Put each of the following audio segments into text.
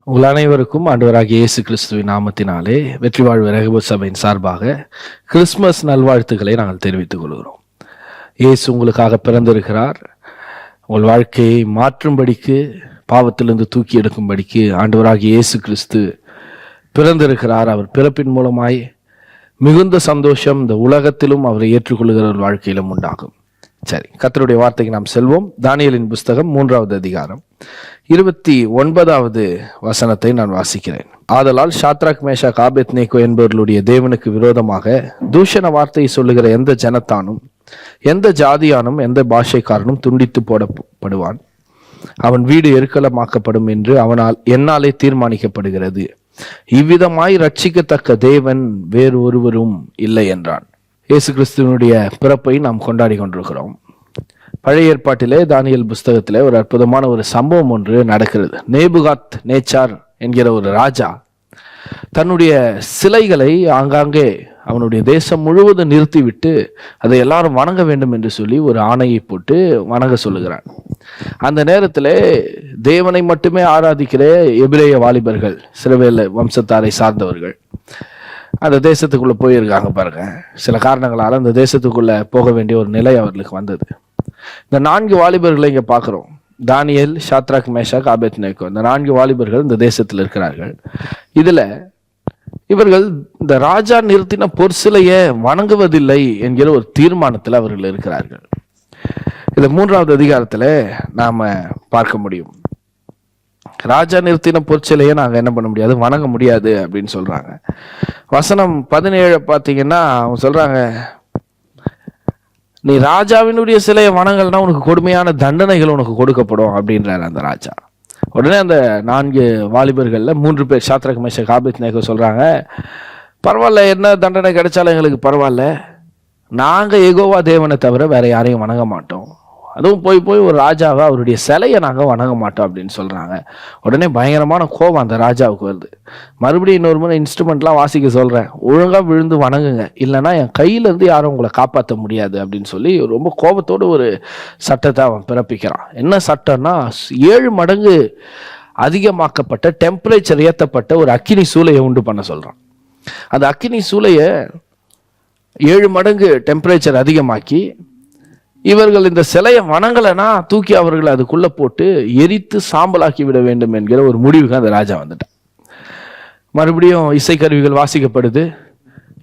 உங்கள் அனைவருக்கும் ஆண்டவராகிய இயேசு கிறிஸ்துவின் நாமத்தினாலே வெற்றி வாழ்வு ரகபத் சபையின் சார்பாக கிறிஸ்துமஸ் நல்வாழ்த்துக்களை நாங்கள் தெரிவித்துக் கொள்கிறோம். இயேசு உங்களுக்காக பிறந்திருக்கிறார். உங்கள் வாழ்க்கையை மாற்றும்படிக்கு, பாவத்திலிருந்து தூக்கி எடுக்கும்படிக்கு ஆண்டவராகிய இயேசு கிறிஸ்து பிறந்திருக்கிறார். அவர் பிறப்பின் மூலமாய் மிகுந்த சந்தோஷம் இந்த உலகத்திலும் அவரை ஏற்றுக்கொள்கிற ஒரு வாழ்க்கையிலும் உண்டாகும். சரி, கர்த்தருடைய வார்த்தைக்கு நாம் செல்வோம். தானியேலின் புஸ்தகம் 3வது அதிகாரம் 29வது வசனத்தை நான் வாசிக்கிறேன். ஆதலால் ஷாத்ராக், மேஷாக், ஆபேத்நேகோ என்பவர்களுடைய தேவனுக்கு விரோதமாக தூஷண வார்த்தையை சொல்லுகிற எந்த ஜனத்தானும், எந்த ஜாதியானும், எந்த பாஷைக்காரனும் துண்டித்து போடப்படுவான். அவன் வீடு எருக்களமாக்கப்படும் என்று என்னாலே தீர்மானிக்கப்படுகிறது. இவ்விதமாய் ரட்சிக்கத்தக்க தேவன் வேறு ஒருவரும் இல்லை என்றான். இயேசு கிறிஸ்துவனுடைய பிறப்பை நாம் கொண்டாடி கொண்டிருக்கிறோம். பழைய ஏற்பாட்டிலே தானியேல் புஸ்தகத்திலே ஒரு அற்புதமான ஒரு சம்பவம் ஒன்று நடக்கிறது. நேபுகாத் நேச்சார் என்கிற ஒரு ராஜா தன்னுடைய சிலைகளை ஆங்காங்கே அவனுடைய தேசம் முழுவதும் நிறுத்திவிட்டு அதை எல்லாரும் வணங்க வேண்டும் என்று சொல்லி ஒரு ஆணையை போட்டு வணங்க சொல்லுகிறான். அந்த நேரத்தில் தேவனை மட்டுமே ஆராதிக்கிற எபிரேய வாலிபர்கள், இஸ்ரவேல் வம்சத்தாரை சார்ந்தவர்கள் அந்த தேசத்துக்குள்ள போயிருக்காங்க. பாருங்க, சில காரணங்களால அந்த தேசத்துக்குள்ள போக வேண்டிய ஒரு நிலை அவர்களுக்கு வந்தது. இந்த 4 வாலிபர்களை இங்க பார்க்கிறோம். தானியேல், ஷாத்ராக், மேஷாக், ஆபேத்நேகோ, இந்த 4 வாலிபர்கள் இந்த தேசத்தில் இருக்கிறார்கள். இதுல இவர்கள் இந்த ராஜா நிறுத்தின பொற்சிலையை வணங்குவதில்லை என்கிற ஒரு தீர்மானத்தில் அவர்கள் இருக்கிறார்கள். இதை 3வது அதிகாரத்துல நாம பார்க்க முடியும். ராஜா நிறுத்தின பொற்சிலையை நாங்க என்ன பண்ண முடியாது, வணங்க முடியாது அப்படின்னு சொல்றாங்க. வசனம் 17 பார்த்தீங்கன்னா அவங்க சொல்றாங்க, நீ ராஜாவினுடைய சிலையை வணங்கல்னா உனக்கு கொடுமையான தண்டனைகள் உனக்கு கொடுக்கப்படும் அப்படின்றாரு அந்த ராஜா. உடனே அந்த 4 வாலிபர்கள்ல 3 பேர், ஷாத்ராக், மேஷாக், ஆபேத்நேகோ சொல்றாங்க, பரவாயில்ல, என்ன தண்டனை கிடைச்சாலும் எங்களுக்கு பரவாயில்ல, நாங்க யெகோவா தேவனை தவிர வேற யாரையும் வணங்க மாட்டோம். அதுவும் போய் ஒரு ராஜாவை, அவருடைய சிலையை நாங்கள் வணங்க மாட்டோம் அப்படின்னு சொல்றாங்க. உடனே பயங்கரமான கோபம் அந்த ராஜாவுக்கு வருது. மறுபடியும் இன்னொரு முறை இன்ஸ்ட்ருமெண்ட்லாம் வாசிக்க சொல்றேன், ஒழுங்கா விழுந்து வணங்குங்க, இல்லைன்னா என் கையில இருந்து யாரும் உங்களை காப்பாற்ற முடியாது அப்படின்னு சொல்லி ரொம்ப கோபத்தோடு ஒரு சட்டத்தை அவன் பிறப்பிக்கிறான். என்ன சட்டம்னா, 7 மடங்கு அதிகமாக்கப்பட்ட, டெம்பரேச்சர் ஏற்றப்பட்ட ஒரு அக்கினி சூளையை உண்டு பண்ண சொல்றான். அந்த அக்கினி சூளையை 7 மடங்கு டெம்பரேச்சர் அதிகமாக்கி, இவர்கள் இந்த சிலையை வணங்கலைன்னா தூக்கி அவர்களை அதுக்குள்ள போட்டு எரித்து சாம்பலாக்கி விட வேண்டும் என்கிற ஒரு முடிவுக்கு அந்த ராஜா வந்துட்டான். மறுபடியும் இசைக்கருவிகள் வாசிக்கப்படுது.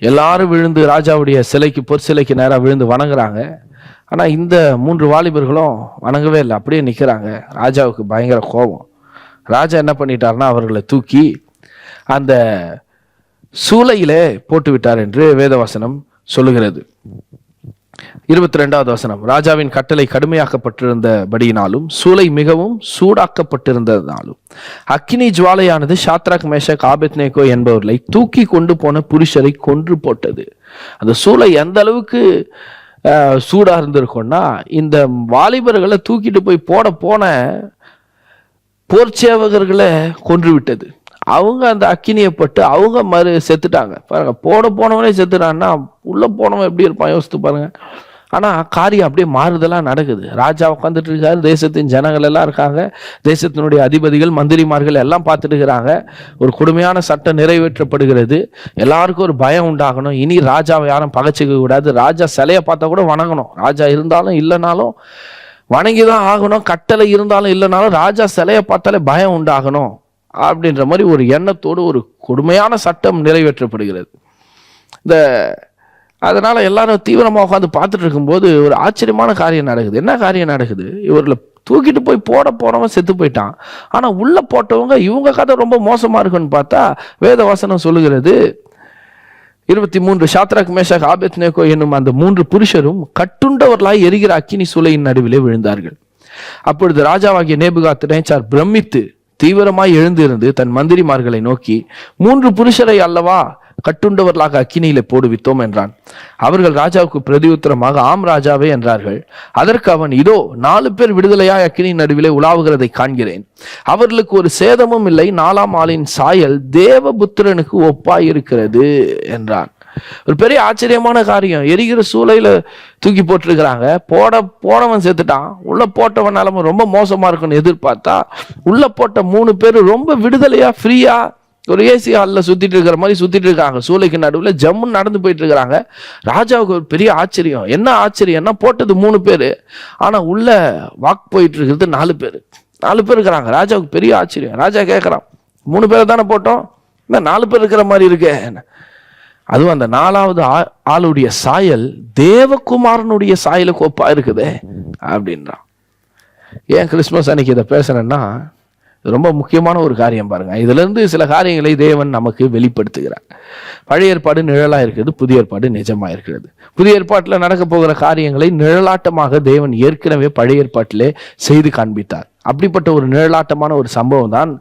எல்லாரும் விழுந்து ராஜாவுடைய சிலைக்கு, பொற்சிலைக்கு நேராக விழுந்து வணங்குறாங்க. ஆனா இந்த 3 வாலிபர்களும் வணங்கவே இல்லை, அப்படியே நிற்கிறாங்க. ராஜாவுக்கு பயங்கர கோபம். ராஜா என்ன பண்ணிட்டாருன்னா அவர்களை தூக்கி அந்த சூளையிலே போட்டு விட்டார் என்று வேதவசனம் சொல்லுகிறது. 22வது வசனம், ராஜாவின் கட்டளை கடுமையாக்கப்பட்டிருந்தபடியினாலும் சூளை மிகவும் சூடாக்கப்பட்டிருந்ததினாலும் அக்கினி ஜுவாலையானது ஷாத்ராக், மேஷாக், ஆபேத்நேகோ என்பவர்களை தூக்கி கொண்டு போன புருஷரை கொன்று போட்டது. அந்த சூளை எந்த அளவுக்கு சூடா இருந்திருக்கும்னா, இந்த வாலிபர்களை தூக்கிட்டு போய் போன போர்ச்சேவகர்களை கொன்று விட்டது. அவங்க அந்த அக்கினியை பட்டு அவங்க செத்துட்டாங்க. பாருங்க, போனவனே செத்துட்டான்னா உள்ள போனவன் எப்படி இருப்பான் யோசித்து பாருங்க. ஆனா காரியம் அப்படியே மாறுதெல்லாம் நடக்குது. ராஜா உட்காந்துட்டு இருக்காரு, தேசத்தின் ஜனங்கள் எல்லாம் இருக்காங்க, தேசத்தினுடைய அதிபதிகள், மந்திரிமார்கள் எல்லாம் பார்த்துட்டு இருக்கிறாங்க. ஒரு கொடுமையான சட்டம் நிறைவேற்றப்படுகிறது. எல்லாருக்கும் ஒரு பயம் உண்டாகணும். இனி ராஜாவை யாரும் பகைச்சிக்க கூடாது. ராஜா சிலையை பார்த்தா கூட வணங்கணும். ராஜா இருந்தாலும் இல்லைனாலும் வணங்கிதான் ஆகணும். கட்டளை இருந்தாலும் இல்லைனாலும் ராஜா சிலையை பார்த்தாலே பயம் உண்டாகணும் அப்படின்ற மாதிரி ஒரு எண்ணத்தோடு ஒரு கொடுமையான சட்டம் நிறைவேற்றப்படுகிறது. அதனால எல்லாரும் தீவிரமாக உட்காந்து பார்த்துட்டு இருக்கும்போது ஒரு ஆச்சரியமான காரியம் நடக்குது. என்ன காரியம் நடக்குது? இவர்களை தூக்கிட்டு போய் போனவன் செத்து போயிட்டான். ஆனா உள்ள போட்டவங்க, இவங்க கதை ரொம்ப மோசமா இருக்குன்னு பார்த்தா வேதவசனம் சொல்லுகிறது. 23, ஷாத்ராக், மேஷாக், ஆபேத்நேகோ என்னும் அந்த 3 புருஷரும் கட்டுண்டவர்களாய் எரிகிற அக்கினி சூளையின் நடுவிலே விழுந்தார்கள். அப்பொழுது ராஜாவாகிய நேபுகாத் நேச்சார் பிரமித்து தீவிரமாய் எழுந்திருந்து தன் மந்திரிமார்களை நோக்கி, 3 புருஷரை அல்லவா கட்டுண்டவர்களாக அக்கினியில போடுவித்தோம் என்றான். அவர்கள் ராஜாவுக்கு பிரதியுத்தரமாக, ஆம் ராஜாவே என்றார்கள். அதற்கு அவன், இதோ 4 பேர் விடுதலையாய் அக்கினி நடுவிலே உலாவுகிறதை காண்கிறேன். அவர்களுக்கு ஒரு சேதமும் இல்லை. 4ஆம் ஆளின் சாயல் தேவபுத்திரனுக்கு ஒப்பாய் இருக்கிறது என்றான். ஒரு பெரிய ஆச்சரியமான காரியம். எரிகிற சூளையில தூக்கி போட்டிருக்கிறாங்க. போனவன் செத்துட்டான். உள்ள போட்டவன் நிலைமை ரொம்ப மோசமா இருக்குன்னு எதிர்பார்த்தா உள்ள போட்ட 3 பேர் ரொம்ப விடுதலையா ஃப்ரீயா ஒரு ஏசி ஹாலில் சுத்திட்டு இருக்கிற மாதிரி சுத்திட்டு இருக்காங்க. சூளைக்கு நடுவில் ஜம்முன்னு நடந்து போயிட்டு இருக்கிறாங்க. ராஜாவுக்கு ஒரு பெரிய ஆச்சரியம். என்ன ஆச்சரியம்னா, போட்டது 3 பேர், ஆனா உள்ள வாக் போயிட்டு இருக்கிறது 4 பேர். 4 பேர் இருக்கிறாங்க. ராஜாவுக்கு பெரிய ஆச்சரியம். ராஜா கேட்கறான், 3 பேரை தானே போட்டோம், 4 பேர் இருக்கிற மாதிரி இருக்கே. அதுவும் அந்த 4வது ஆளுடைய சாயல் தேவகுமாரனுடைய சாயலுக்கு ஒப்பா இருக்குதே அப்படின்றான். ஏன் கிறிஸ்துமஸ் அன்னைக்கு இதை பேசுறேன்னா, ரொம்ப முக்கியமான ஒரு காரியம் பாருங்க. இதுல இருந்து சில காரியங்களை தேவன் நமக்கு வெளிப்படுத்துகிறார். பழைய ஏற்பாடு நிழலா இருக்கிறது, புதிய ஏற்பாடு நிஜமா இருக்கிறது. புதிய ஏற்பாட்டுல நடக்க போகிற காரியங்களை நிழலாட்டமாக தேவன் ஏற்கனவே பழைய ஏற்பாட்டிலே செய்து காண்பித்தார். அப்படிப்பட்ட ஒரு நிழலாட்டமான ஒரு சம்பவம் தான்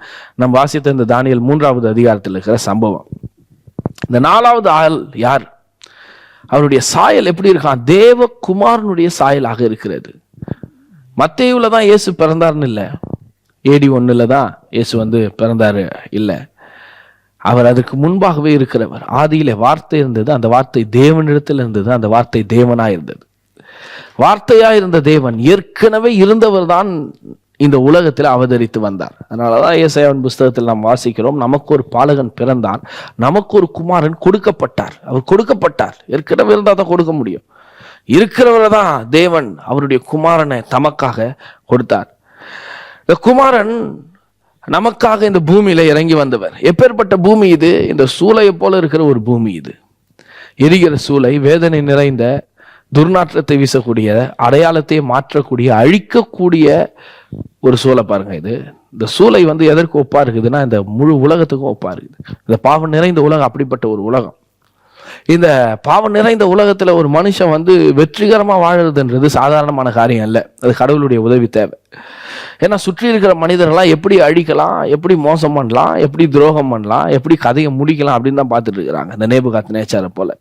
நம் வாசித்த இந்த தானியேல் 3வது அதிகாரத்தில் இருக்கிற சம்பவம். இந்த 4வது ஆள் யார்? அவருடைய சாயல் எப்படி இருக்கான்? தேவகுமாரனுடைய சாயலாக இருக்கிறது. மத்தேயுல தான் இயேசு பிறந்தார்னு இல்லை, AD 1 தான் இயேசு பிறந்தாரு இல்லை. அவர் அதுக்கு முன்பாகவே இருக்கிறவர். ஆதியிலே வார்த்தை இருந்தது, அந்த வார்த்தை தேவனிடத்தில் இருந்தது, அந்த வார்த்தை தேவனா இருந்தது. வார்த்தையா இருந்த தேவன் ஏற்கனவே இருந்தவர் தான் இந்த உலகத்தில் அவதரித்து வந்தார். அதனாலதான் ஏசாயாவின் புஸ்தகத்தில் நாம் வாசிக்கிறோம், நமக்கு ஒரு பாலகன் பிறந்தான், நமக்கு ஒரு குமாரன் கொடுக்கப்பட்டார். அவர் கொடுக்கப்பட்டார். ஏற்கனவே இருந்தால் தான் கொடுக்க முடியும். இருக்கிறவரை தான் தேவன் அவருடைய குமாரனை தமக்காக கொடுத்தார். இந்த குமாரன் நமக்காக இந்த பூமியில இறங்கி வந்தவர். எப்பேற்பட்ட பூமி இது? இந்த சூளையை போல இருக்கிற ஒரு பூமி இது. எரிகிற சூளை, வேதனை நிறைந்த, துர்நாற்றத்தை வீசக்கூடிய, அடையாளத்தை மாற்றக்கூடிய, அழிக்கக்கூடிய ஒரு சூளை பாருங்க. இந்த சூளை எதற்கு ஒப்பா இருக்குதுன்னா, இந்த முழு உலகத்துக்கும் ஒப்பா இருக்குது. இந்த பாவம் நிறைந்த உலகம் அப்படிப்பட்ட ஒரு உலகம். இந்த பாவம் நிறைந்த உலகத்துல ஒரு மனுஷன் வெற்றிகரமா வாழறதுன்றது சாதாரணமான காரியம் அல்ல. அது கடவுளுடைய உதவி தேவை. ஏன்னா சுற்றி இருக்கிற மனிதர்கள்லாம் எப்படி அழிக்கலாம், எப்படி மோசம் பண்ணலாம், எப்படி துரோகம் பண்ணலாம், எப்படி கதையை முடிக்கலாம் அப்படின்னு தான் பார்த்துட்டு இருக்கிறாங்க. இந்த நேபுகாத்நேச்சாரை போல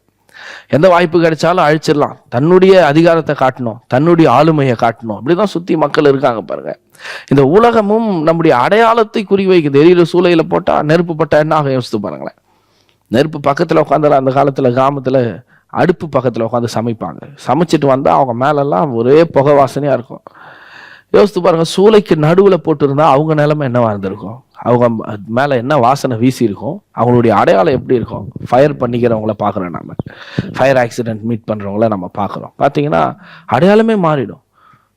எந்த வாய்ப்பு கிடைச்சாலும் அழிச்சிடலாம், தன்னுடைய அதிகாரத்தை காட்டணும், தன்னுடைய ஆளுமையை காட்டணும், அப்படிதான் சுத்தி மக்கள் இருக்காங்க பாருங்க. இந்த உலகமும் நம்முடைய அடையாளத்தை குறிவைக்குது. எரியிற சூளையில போட்டா நெருப்பு பட்டா என்ன ஆக யோசித்து பாருங்களேன். நெருப்பு பக்கத்துல உட்காந்துல அந்த காலத்துல கிராமத்துல அடுப்பு பக்கத்துல உட்காந்து சமைப்பாங்க. சமைச்சிட்டு வந்தா அவங்க மேலெல்லாம் ஒரே புகை வாசனையா இருக்கும். யோசித்து பாருங்க, சூளைக்கு நடுவுல போட்டுருந்தா அவங்க நிலைமை என்னவா இருந்திருக்கும்? அவங்க மேல என்ன வாசனை வீசி இருக்கும்? அவங்களுடைய அடையாளம் எப்படி இருக்கும்? ஃபயர் பண்ணிக்கிறவங்கள பாக்குறோம், நம்ம ஃபயர் ஆக்சிடென்ட் மீட் பண்றவங்கள நம்ம பாக்குறோம். பாத்தீங்கன்னா அடையாளமே மாறிடும்,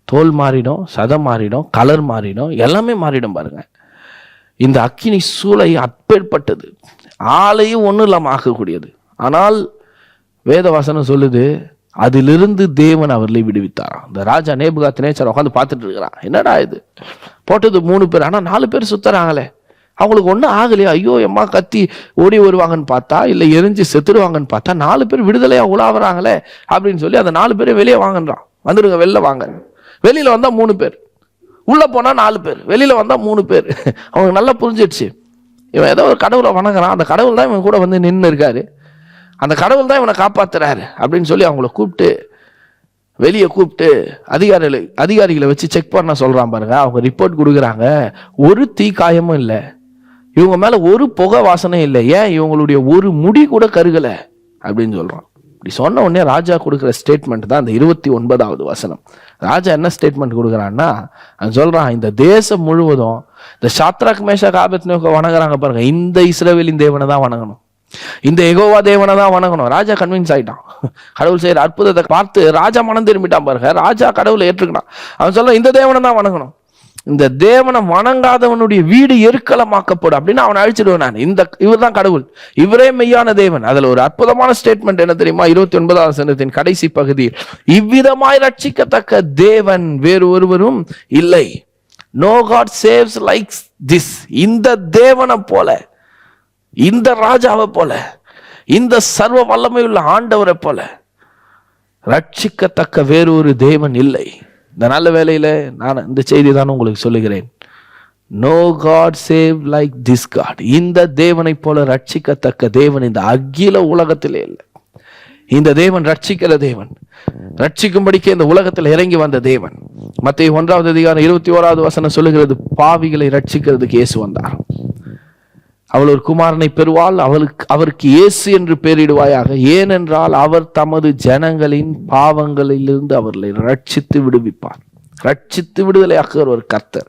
தோல் மாறிடும், சதம் மாறிடும், கலர் மாறிடும், எல்லாமே மாறிடும் பாருங்க. இந்த அக்கினி சூளை அப்பேற்பட்டது, ஆளையும் ஒன்றும் இல்லாம ஆக்கக்கூடியது. ஆனால் வேத வசனம் சொல்லுது, அதிலிருந்து தேவன் அவர்களை விடுவித்தாராம். இந்த ராஜா நேபுகாத்நேச்சார் உட்காந்து பார்த்துட்டு இருக்கிறான். என்னடா இது, போட்டது 3 பேர், ஆனா 4 பேர் சுத்தறாங்களே, அவங்களுக்கு ஒன்றும் ஆகலையா? ஐயோ எம்மா கத்தி ஓடி வருவாங்கன்னு பார்த்தா, இல்லை எரிஞ்சு செத்துடுவாங்கன்னு பார்த்தா, 4 பேர் விடுதலையா உலாவுறாங்களே அப்படின்னு சொல்லி அந்த 4 பேரும் வெளியே வாங்கன்றான். வந்துடுங்க, வெளில வாங்க. வெளியில வந்தா 3 பேர், உள்ள போனா 4 பேர், வெளியில வந்தா 3 பேர். அவனுக்கு நல்லா புரிஞ்சிடுச்சு, இவன் ஏதோ ஒரு கடவுளை வணங்குறான், அந்த கடவுள் தான் இவன் கூட நின்று இருக்காரு, அந்த கடவுள் தான் இவனை காப்பாத்துறாரு அப்படின்னு சொல்லி அவங்கள வெளியே கூப்பிட்டு அதிகாரிகளை வச்சு செக் பண்ண சொல்றான் பாருங்க. அவங்க ரிப்போர்ட் கொடுக்குறாங்க, ஒரு தீ காயமும் இல்லை, இவங்க மேல ஒரு புகை வாசனை இல்லை, ஏன் இவங்களுடைய ஒரு முடி கூட கருகல அப்படின்னு சொல்றான். இப்படி சொன்ன உடனே ராஜா கொடுக்குற ஸ்டேட்மெண்ட் தான் இந்த 29வது வசனம். ராஜா என்ன ஸ்டேட்மெண்ட் கொடுக்குறான்னா, சொல்றான், இந்த தேசம் முழுவதும் இந்த சாத்ராக் மேஷாக் ஆபேத்நேகோ வணங்குறாங்க பாருங்க, இந்த இஸ்ரவேலின் தேவனை தான் வணங்கணும், இந்த யெகோவா தேவனை தான் வணங்கணும். ராஜா கன்வின்ஸ் ஆயிட்டான். கடவுள் செய்யற அற்புதத்தை பார்த்து ராஜா மனம் திரும்பிட்டான் பாருங்க. ராஜா கடவுளை ஏற்றுக்கினான். அவன் சொல்ல, இந்த தேவனை தான் வணங்கணும், இந்த தேவனை வணங்காதவனுடைய வீடு எருக்களமாக்கப்படும் அப்படின்னு அவனை அழிச்சிடுவேன் நான். இவர் தான் கடவுள், இவரே மெய்யான தேவன். அதுல ஒரு அற்புதமான ஸ்டேட்மெண்ட் என்ன தெரியுமா? 29வது வசனத்தின் கடைசி பகுதியில், இவ்விதமாய் ரட்சிக்கத்தக்க தேவன் வேறு ஒருவரும் இல்லை. No god saves like this. இந்த தேவனை போல, இந்த ராஜாவை போல, இந்த சர்வ வல்லமையுள்ள ஆண்டவரை போல ரட்சிக்கத்தக்க வேறொரு தேவன் இல்லை. இந்த நல்ல வேளையில நான் இந்த செய்தி தான் உங்களுக்கு சொல்லுகிறேன். No god save like this god. இந்த தேவனை போல ரட்சிக்கத்தக்க தேவன் இந்த அகில உலகத்திலே இல்லை. இந்த தேவன் ரட்சிக்கிற தேவன், ரட்சிக்கும்படிக்கு இந்த உலகத்தில் இறங்கி வந்த தேவன். மத்தேயு 1வது அதிகாரம் 21வது வசனம் சொல்லுகிறது, பாவிகளை ரட்சிக்கிறதுக்கு இயேசு வந்தார். அவள் ஒரு குமாரனை பெறுவாள், அவருக்கு இயேசு என்று பெயரிடுவாயாக. ஏனென்றால் அவர் தமது ஜனங்களின் பாவங்களிலிருந்து அவர்களை ரட்சித்து விடுவிப்பார். ரட்சித்து விடுதலையாக்குகிற ஒரு கர்த்தர்,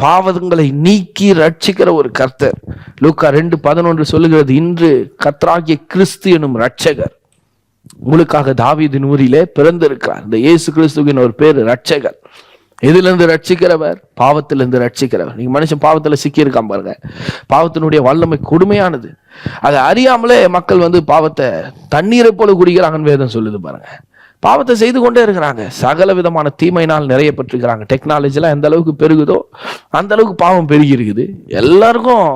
பாவங்களை நீக்கி ரட்சிக்கிற ஒரு கர்த்தர். லூக்கா 2:11 சொல்லுகிறது, இன்று கர்த்தராகிய கிறிஸ்து எனும் ரட்சகர் உங்களுக்காக தாவீதின் ஊரிலே பிறந்திருக்கிறார். இந்த இயேசு கிறிஸ்துவின் ஒரு பேரு ரட்சகர். எதிலிருந்து ரட்சிக்கிறவர்? பாவத்திலிருந்து ரட்சிக்கிறவர். நீங்க மனுஷன் பாவத்துல சிக்கி இருக்காம பாருங்க. பாவத்தினுடைய வல்லமை கொடுமையானது. அதை அறியாமலே மக்கள் பாவத்தை தண்ணீரை போல குடிக்கிறாங்கன்னு வேதம் சொல்லுது பாருங்க. பாவத்தை செய்து கொண்டே இருக்கிறாங்க. சகல விதமான தீமையினால் நிறைய பெற்றிருக்கிறாங்க. டெக்னாலஜிலாம் எந்த அளவுக்கு பெருகுதோ அந்த அளவுக்கு பாவம் பெருகி இருக்குது. எல்லாருக்கும்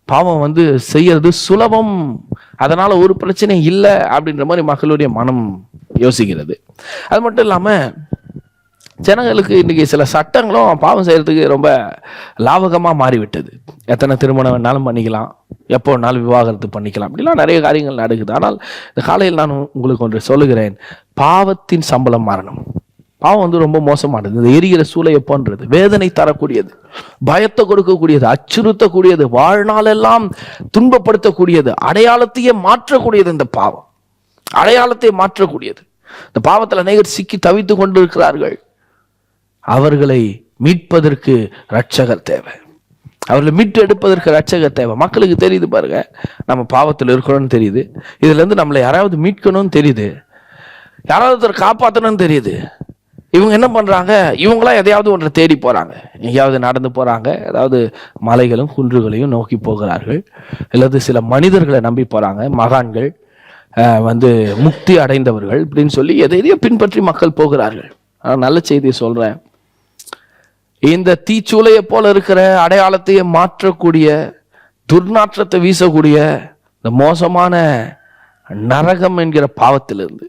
பாவம் செய்யறது சுலபம், அதனால ஒரு பிரச்சனை இல்லை அப்படின்ற மாதிரி மக்களுடைய மனம் யோசிக்கிறது. அது மட்டும் இல்லாம ஜனங்களுக்கு இன்னைக்கு சில சட்டங்களும் பாவம் செய்யறதுக்கு ரொம்ப லாபகமா மாறிவிட்டது. எத்தனை திருமணம் வேணாலும் பண்ணிக்கலாம், எப்போ வேணாலும் விவாகரத்து பண்ணிக்கலாம், அப்படிலாம் நிறைய காரியங்கள் நடக்குது. ஆனால் இந்த காலையில் நான் உங்களுக்கு ஒன்று சொல்லுகிறேன், பாவத்தின் சம்பளம் மரணம். பாவம் ரொம்ப மோசமானது. இந்த எரிகிற சூளையை போன்றது, வேதனை தரக்கூடியது, பயத்தை கொடுக்கக்கூடியது, அச்சுறுத்தக்கூடியது, வாழ்நாள் எல்லாம் துன்பப்படுத்தக்கூடியது, அடையாளத்தையே மாற்றக்கூடியது. இந்த பாவம் அடையாளத்தை மாற்றக்கூடியது. இந்த பாவத்தில் அநேகர் சிக்கி தவித்து கொண்டிருக்கிறார்கள். அவர்களை மீட்பதற்கு ரட்சகர் தேவை. அவர்களை மீட்டு எடுப்பதற்கு ரட்சகர் தேவை. மக்களுக்கு தெரியுது பாருங்க, நம்ம பாவத்தில் இருக்கிறோம்னு தெரியுது, இதுல இருந்து நம்மளை யாராவது மீட்கணும்னு தெரியுது, யாராவது காப்பாற்றணும்னு தெரியுது. இவங்க என்ன பண்றாங்க? இவங்களா எதையாவது ஒன்றை தேடி போறாங்க, எங்கேயாவது நடந்து போறாங்க, ஏதாவது மலைகளும் குன்றுகளையும் நோக்கி போகிறார்கள், அல்லது சில மனிதர்களை நம்பி போறாங்க, மகான்கள் முக்தி அடைந்தவர்கள் அப்படின்னு சொல்லி எதையோ பின்பற்றி மக்கள் போகிறார்கள். நல்ல செய்தியை சொல்றேன், இந்த தீச்சூளையை போல இருக்கிற அடையாளத்தையே மாற்றக்கூடிய, துர்நாற்றத்தை வீசக்கூடிய இந்த மோசமான நரகம் என்கிற பாவத்திலிருந்து,